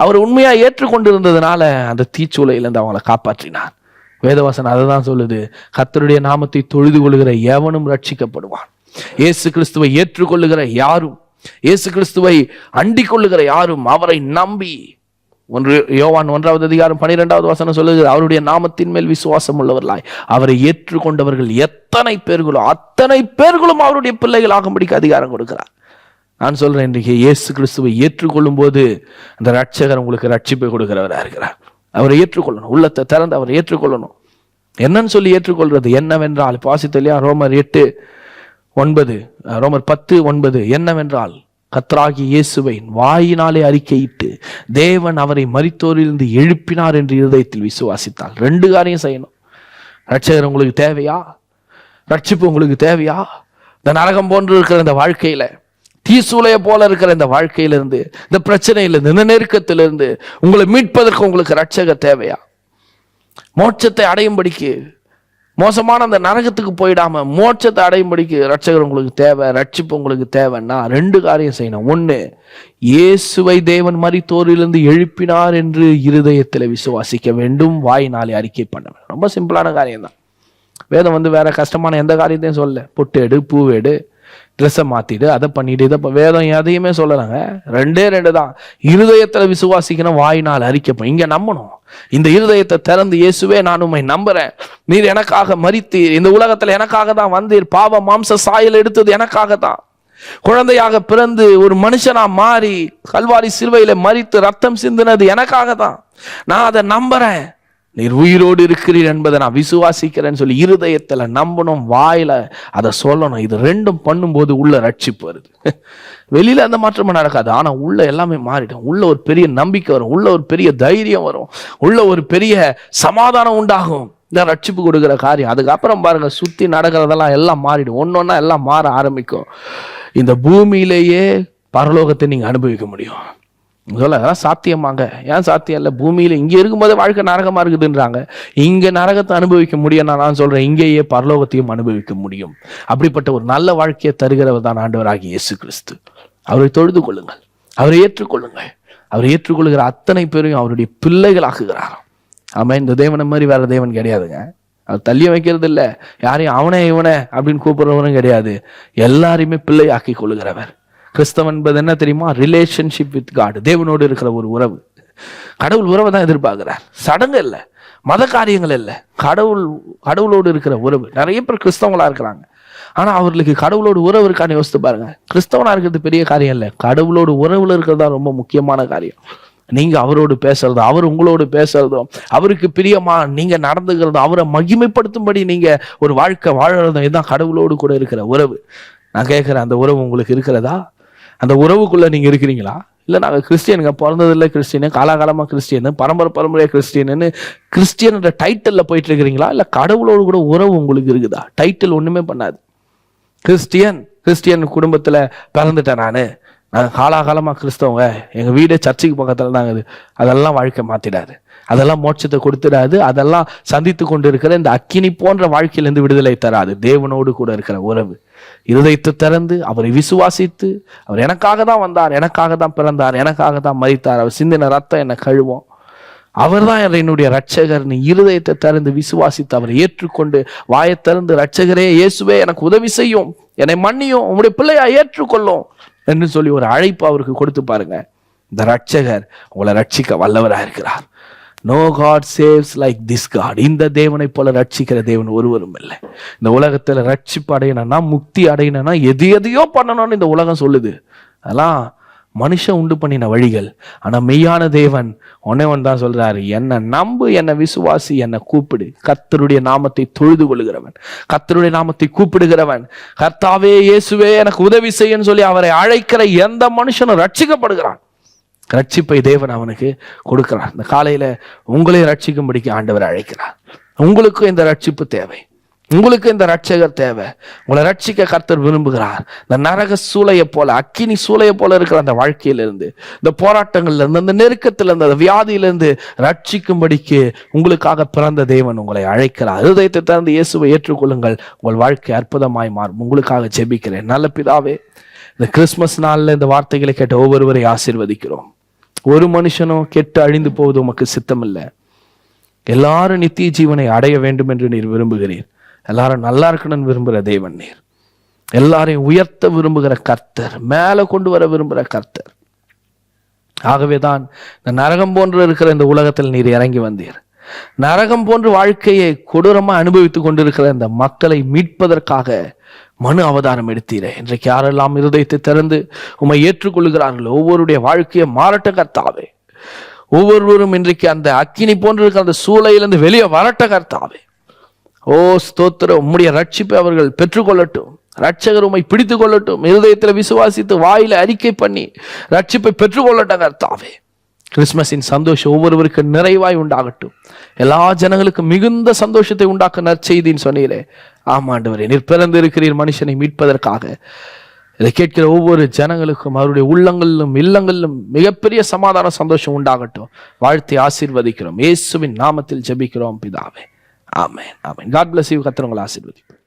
அவர் உண்மையா ஏற்றுக்கொண்டிருந்ததுனால அந்த தீச்சூளையிலிருந்து அவங்களை காப்பாற்றினார். வேதவசனம் அதை தான் சொல்லுது, கர்த்தருடைய நாமத்தை தொழுது கொள்ளுகிற எவனும் ரட்சிக்கப்படுவான். இயேசு கிறிஸ்துவை ஏற்றுக்கொள்ளுகிற யாரும், இயேசு கிறிஸ்துவை அண்டிக் கொள்ளுகிற யாரும், அவரை நம்பி, யோவான் 1வது அதிகாரம் 12வது வசனம் சொல்லுகிற, அவருடைய நாமத்தின் மேல் விசுவாசம் உள்ளவர்களாய் அவரை ஏற்றுக்கொண்டவர்கள் எத்தனை பேர்களோ அத்தனை பேர்களும் அவருடைய பிள்ளைகள் ஆகும்படிக்கு அதிகாரம் கொடுக்கிறார். நான் சொல்றேன், இன்றைக்கு இயேசு கிறிஸ்துவை ஏற்றுக்கொள்ளும் போது அந்த ரட்சகர் உங்களுக்கு ரட்சிப்பை கொடுக்கிறவராக இருக்கிறார். அவரை ஏற்றுக்கொள்ளணும், உள்ளத்தை திறந்து அவரை ஏற்றுக்கொள்ளணும். என்னன்னு சொல்லி ஏற்றுக்கொள்றது? என்னவென்றால், வாசித்தலையா ரோமர் 8:9, ரோமர் 10:9, என்னவென்றால் கர்த்தராகிய இயேசுவை வாயினாலே அறிக்கையிட்டு தேவன் அவரை மரித்தோரிலிருந்து எழுப்பினார் என்று இருதயத்தில் விசுவாசித்தால். 2 காரியம் செய்யணும். ரட்சகர் உங்களுக்கு தேவையா? ரட்சிப்பு உங்களுக்கு தேவையா? இந்த நரகம் போன்று இருக்கிற இந்த வாழ்க்கையில, தீசூளைய போல இருக்கிற இந்த வாழ்க்கையிலிருந்து, இந்த பிரச்சனையிலிருந்து, இந்த நெருக்கத்திலிருந்து உங்களை மீட்பதற்கு உங்களுக்கு ரட்சகர் தேவையா? மோட்சத்தை அடையும்படிக்கு, மோசமான அந்த நரகத்துக்கு போயிடாம மோட்சத்தை அடையும்படிக்கு ரட்சகர் உங்களுக்கு தேவை, ரட்சிப்பு உங்களுக்கு தேவைன்னா 2 காரியம் செய்யணும். 1, இயேசுவை தேவன் மரித்தோரிலிருந்து எழுப்பினார் என்று இருதயத்தில் விசுவாசிக்க வேண்டும், வாயினாலே அறிக்கை பண்ண வேண்டும். ரொம்ப சிம்பிளான காரியம் தான். வேதம் வந்து வேற கஷ்டமான எந்த காரியத்தையும் சொல்ல. பொட்டு எடு, பூவெடு, ட்ரெஸ்ஸை மாத்திடு, அதை பண்ணிட்டு, இதை வேதம் எதையுமே சொல்லலாங்க. 2 தான். இருதயத்துல விசுவாசிக்கணும், வாயினால் அறிக்கை. இங்க நம்பணும். இந்த இருதயத்தை திறந்து, இயேசுவே நான் உம்மை நம்புறேன், நீர் எனக்காக மரித்தீர், இந்த உலகத்துல எனக்காக தான் வந்தீர், பாவ மாம்ச சாயல் எடுத்தது எனக்காக தான், குழந்தையாக பிறந்து ஒரு மனுஷனா மாறி கல்வாரி சிலுவையில மரித்து ரத்தம் சிந்தினது எனக்காக தான், நான் அதை நம்புறேன், நீர் உயிரோடு இருக்கிறீர் என்பதை நான் விசுவாசிக்கிறேன்னு சொல்லி இருதயத்துல நம்பணும், வாயில அதை சொல்லணும். இது 2 பண்ணும்போது உள்ள ரட்சிப்பு வருது. வெளியில அந்த மாற்றமும் நடக்காது, ஆனா உள்ள எல்லாமே மாறிடும். உள்ள ஒரு பெரிய நம்பிக்கை வரும், உள்ள ஒரு பெரிய தைரியம் வரும், உள்ள ஒரு பெரிய சமாதானம் உண்டாகும். இந்த ரட்சிப்பு கொடுக்கிற காரியம். அதுக்கப்புறம் பாருங்க, சுத்தி நடக்கிறதெல்லாம் எல்லாம் மாறிடும். ஒன்னொன்னா எல்லாம் மாற ஆரம்பிக்கும். இந்த பூமியிலேயே பரலோகத்தை நீங்க அனுபவிக்க முடியும். அதெல்லாம் சாத்தியமாங்க? ஏன் சாத்தியம் இல்லை? பூமியில இங்க இருக்கும்போது வாழ்க்கை நரகமா இருக்குதுன்றாங்க. இங்க நரகத்தை அனுபவிக்க முடியும். நான் சொல்றேன், இங்கேயே பரலோகத்தையும் அனுபவிக்க முடியும். அப்படிப்பட்ட ஒரு நல்ல வாழ்க்கையை தருகிறவர் தான் ஆண்டவராகிய இயேசு கிறிஸ்து. அவரை தொழுது கொள்ளுங்கள், அவரை ஏற்றுக்கொள்ளுங்கள். அவரை ஏற்றுக்கொள்ளுகிற அத்தனை பேரையும் அவருடைய பிள்ளைகள் ஆக்குகிறாராம். ஆமா, இந்த தேவனை மாதிரி வேற தேவன் கிடையாதுங்க. அவர் தள்ளிய வைக்கிறது இல்லை, யாரையும் அவனே இவனே அப்படின்னு கூப்பிடுறவனும் கிடையாது. எல்லாரையுமே பிள்ளை ஆக்கி கொள்ளுகிறவர். கிறிஸ்தவன் என்பது என்ன தெரியுமா? Relationship with god. தேவனோடு இருக்கிற ஒரு உறவு. கடவுள் உறவை தான் எதிர்பார்க்கிறார். சடங்கு இல்லை, மத காரியங்கள் இல்லை, கடவுளோடு இருக்கிற உறவு. நிறைய பேர் கிறிஸ்தவங்களா இருக்கிறாங்க, ஆனா அவர்களுக்கு கடவுளோடு உறவு இருக்கான்னு யோசித்து பாருங்க. கிறிஸ்தவனா இருக்கிறது பெரிய காரியம் இல்லை, கடவுளோடு உறவுல இருக்கிறது தான் ரொம்ப முக்கியமான காரியம். நீங்க அவரோடு பேசுறதும், அவர் உங்களோடு பேசுறதும், அவருக்கு பிரியமா நீங்க நடந்துக்கிறதும், அவரை மகிமைப்படுத்தும்படி நீங்க ஒரு வாழ்க்கை வாழறதும், இதுதான் கடவுளோடு கூட இருக்கிற உறவு. நான் கேட்கிறேன், அந்த உறவு உங்களுக்கு இருக்கிறதா? அந்த உறவுக்குள்ள நீங்க இருக்கிறீங்களா? இல்லை நாங்கள் கிறிஸ்டியனுங்க, பிறந்ததில்லை கிறிஸ்டியனு, காலாகாலமாக கிறிஸ்டியனு, பரம்பரையாக கிறிஸ்டியனு, கிறிஸ்டியன்ற டைட்டிலில் போயிட்டு இருக்கிறீங்களா? இல்லை கடவுளோடு கூட உறவு உங்களுக்கு இருக்குதா? டைட்டில் ஒன்றுமே பண்ணாது. கிறிஸ்டியன் குடும்பத்தில் பிறந்துட்டேன் நாங்கள் காலாகாலமாக கிறிஸ்தவங்க, எங்கள் வீடே சர்ச்சுக்கு பக்கத்தில் தாங்க, அதெல்லாம் வாழ்க்கை மாற்றிடாது, அதெல்லாம் மோட்சத்தை கொடுத்துடாது, அதெல்லாம் சந்தித்து கொண்டு இருக்கிற இந்த அக்கினி போன்ற வாழ்க்கையிலிருந்து விடுதலை தராது. தேவனோடு கூட இருக்கிற உறவு, இருதயத்தை திறந்து அவரை விசுவாசித்து, அவர் எனக்காக தான் வந்தார், எனக்காக தான் பிறந்தார், எனக்காக தான் மரித்தார், அவர் சிந்தின ரத்தம் என்னை கழுவும், அவர் தான் என்னுடைய ரட்சகர், நீ இருதயத்தை திறந்து விசுவாசித்து அவரை ஏற்றுக்கொண்டு வாயை திறந்து, ரட்சகரே இயேசுவே எனக்கு உதவி செய்யும், என்னை மன்னியும், உங்களுடைய பிள்ளையா ஏற்றுக்கொள்ளும் என்று சொல்லி ஒரு அழைப்பு அவருக்கு கொடுத்து பாருங்க. இந்த ரட்சகர் உங்களை ரட்சிக்க வல்லவராக இருக்கிறார். No god saves like this god. இந்த தேவனை போல ரட்சிக்கிற தேவன் ஒருவரும் இல்லை. இந்த உலகத்துல ரட்சிப்பு அடையணும்னா, முக்தி அடையணும்னா எதையோ பண்ணணும்னு இந்த உலகம் சொல்லுது. அதெல்லாம் மனுஷன் உண்டு பண்ணின வழிகள். ஆனா மெய்யான தேவன் ஒன்னே ஒன்று தான் சொல்றாரு, என்னை நம்பு, என்னை விசுவாசி, என்னை கூப்பிடு. கர்த்தருடைய நாமத்தை தொழுது கொள்கிறவன், கர்த்தருடைய நாமத்தை கூப்பிடுகிறவன், கர்த்தாவே இயேசுவே எனக்கு உதவி செய்யன்னு சொல்லி அவரை அழைக்கிற எந்த மனுஷனும் ரட்சிக்கப்படுகிறான். ரட்சிப்பை தேவன் அவனுக்கு கொடுக்கிறார். இந்த காலையில உங்களையும் ரட்சிக்கும்படிக்கு ஆண்டவர் அழைக்கிறார். உங்களுக்கு இந்த ரட்சிப்பு தேவை, உங்களுக்கு இந்த ரட்சகர் தேவை. உங்களை ரட்சிக்க கர்த்தர் விரும்புகிறார். இந்த நரக சூளையை போல, அக்கினி சூளையை போல இருக்கிற அந்த வாழ்க்கையிலிருந்து, இந்த போராட்டங்கள்ல இருந்து, அந்த நெருக்கத்திலிருந்து, அந்த வியாதியிலிருந்து ரட்சிக்கும்படிக்கு உங்களுக்காக பிறந்த தேவன் உங்களை அழைக்கிறார். இருதயத்தை திறந்து இயேசுவை ஏற்றுக்கொள்ளுங்கள், உங்கள் வாழ்க்கை அற்புதமாய் மாறும். உங்களுக்காக ஜெபிக்கிறேன். நல்ல பிதாவே, இந்த கிறிஸ்துமஸ் நாள்ல இந்த வார்த்தைகளை கேட்ட ஒவ்வொருவரை ஆசீர்வதிக்கிறோம். ஒரு மனுஷனும் கெட்டு அழிந்து போவது உமக்கு சித்தம் இல்லை. எல்லாரும் நித்திய ஜீவனை அடைய வேண்டும் என்று நீர் விரும்புகிறீர். எல்லாரும் நல்லா இருக்கணும்னு விரும்புகிற தேவன் நீர். எல்லாரையும் உயர்த்த விரும்புகிற கர்த்தர், மேல கொண்டு வர விரும்புகிற கர்த்தர். ஆகவேதான் இந்த நரகம் போன்று இருக்கிற இந்த உலகத்தில் நீர் இறங்கி வந்தீர். நரகம் போன்று வாழ்க்கையை கொடூரமா அனுபவித்துக் கொண்டிருக்கிற இந்த மக்களை மீட்பதற்காக மனு அவதாரம் எடுத்தீரே. இன்றைக்கு யாரெல்லாம் இருதயத்தை திறந்து உம்மை ஏற்றுக்கொள்கிறார்களோ ஒவ்வொருடைய வாழ்க்கையை மாறட்ட கர்த்தாவே. ஒவ்வொருவரும் இன்றைக்கு அந்த அக்கினி போன்று இருக்கிற அந்த சூளையிலிருந்து வெளியே வரட்ட கர்த்தாவே. ஓ ஸ்தோத்திரம், உம்முடைய ரட்சிப்பை அவர்கள் பெற்றுக்கொள்ளட்டும். ரட்சகர் உம்மை பிடித்துக் கொள்ளட்டும். இருதயத்தில் விசுவாசித்து வாயில அறிக்கை பண்ணி ரட்சிப்பை பெற்றுக்கொள்ளட்ட கர்த்தாவே. கிறிஸ்துமஸின் சந்தோஷம் ஒவ்வொருவருக்கு நிறைவாய் உண்டாகட்டும். எல்லா ஜனங்களுக்கும் மிகுந்த சந்தோஷத்தை உண்டாக்க நற்செய்தின்னு சொன்னீரே. ஆமாண்டவரே, நீர் பிறந்து இருக்கிறீர் மனுஷனை மீட்பதற்காக. இதை கேட்கிற ஒவ்வொரு ஜனங்களுக்கும் அவருடைய உள்ளங்களிலும் இல்லங்களிலும் மிகப்பெரிய சமாதான சந்தோஷம் உண்டாகட்டும். வாழ்த்தி ஆசீர்வதிக்கிறோம். இயேசுவின் நாமத்தில் ஜெபிக்கிறோம் பிதாவே. ஆமென், ஆமென். God bless you. கர்த்தர் உங்களை ஆசீர்வதிப்பார்.